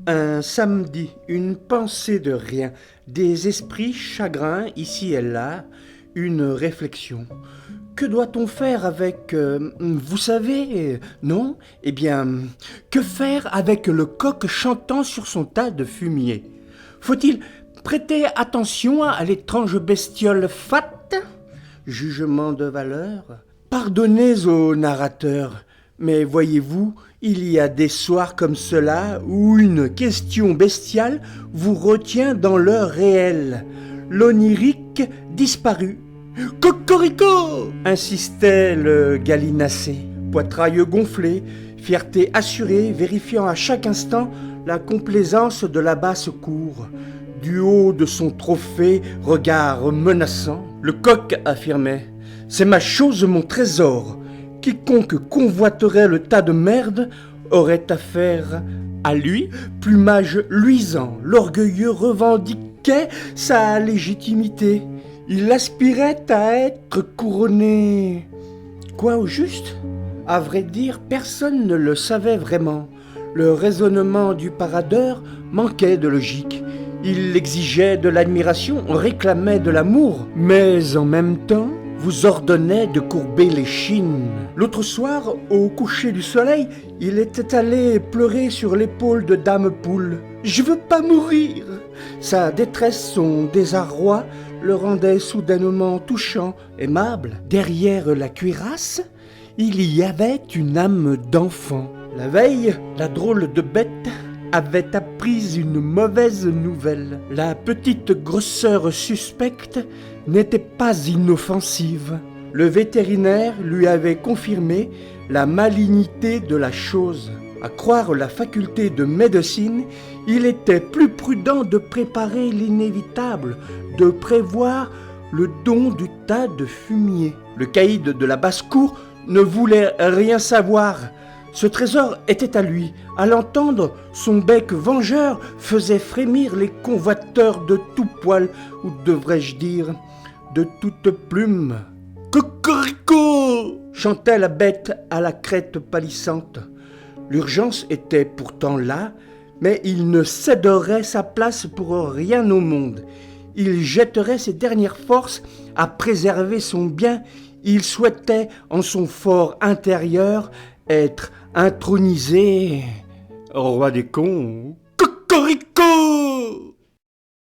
Un samedi, une pensée de rien, des esprits chagrins ici et là, une réflexion. Que doit-on faire avec... vous savez, non? Eh bien, que faire avec le coq chantant sur son tas de fumier? Faut-il prêter attention à l'étrange bestiole fat? Jugement de valeur? Pardonnez au narrateur, mais voyez-vous, il y a des soirs comme cela où une question bestiale vous retient dans l'heure réelle. L'onirique disparut. Cocorico! Insistait le gallinacé, poitrail gonflé, fierté assurée, vérifiant à chaque instant la complaisance de la basse-cour. Du haut de son trophée, regard menaçant, le coq affirmait: « C'est ma chose, mon trésor. Quiconque convoiterait le tas de merde aurait affaire à lui. » Plumage luisant, l'orgueilleux revendiquait sa légitimité. Il aspirait à être couronné. Quoi au juste? À vrai dire, personne ne le savait vraiment. Le raisonnement du paradeur manquait de logique. Il exigeait de l'admiration, réclamait de l'amour, mais en même temps vous ordonnait de courber les chines. L'autre soir, au coucher du soleil, il était allé pleurer sur l'épaule de Dame Poule. « Je veux pas mourir !» Sa détresse, son désarroi le rendait soudainement touchant, aimable. Derrière la cuirasse, il y avait une âme d'enfant. La veille, la drôle de bête avait appris une mauvaise nouvelle. La petite grosseur suspecte n'était pas inoffensive. Le vétérinaire lui avait confirmé la malignité de la chose. À croire la faculté de médecine, il était plus prudent de préparer l'inévitable, de prévoir le don du tas de fumier. Le caïd de la basse-cour ne voulait rien savoir. Ce trésor était à lui. À l'entendre, son bec vengeur faisait frémir les convoiteurs de tout poil, ou devrais-je dire, de toute plume. « Cocorico !» chantait la bête à la crête pâlissante. L'urgence était pourtant là, mais il ne céderait sa place pour rien au monde. Il jetterait ses dernières forces à préserver son bien. Il souhaitait, en son fort intérieur, être intronisé roi des cons. Cocorico!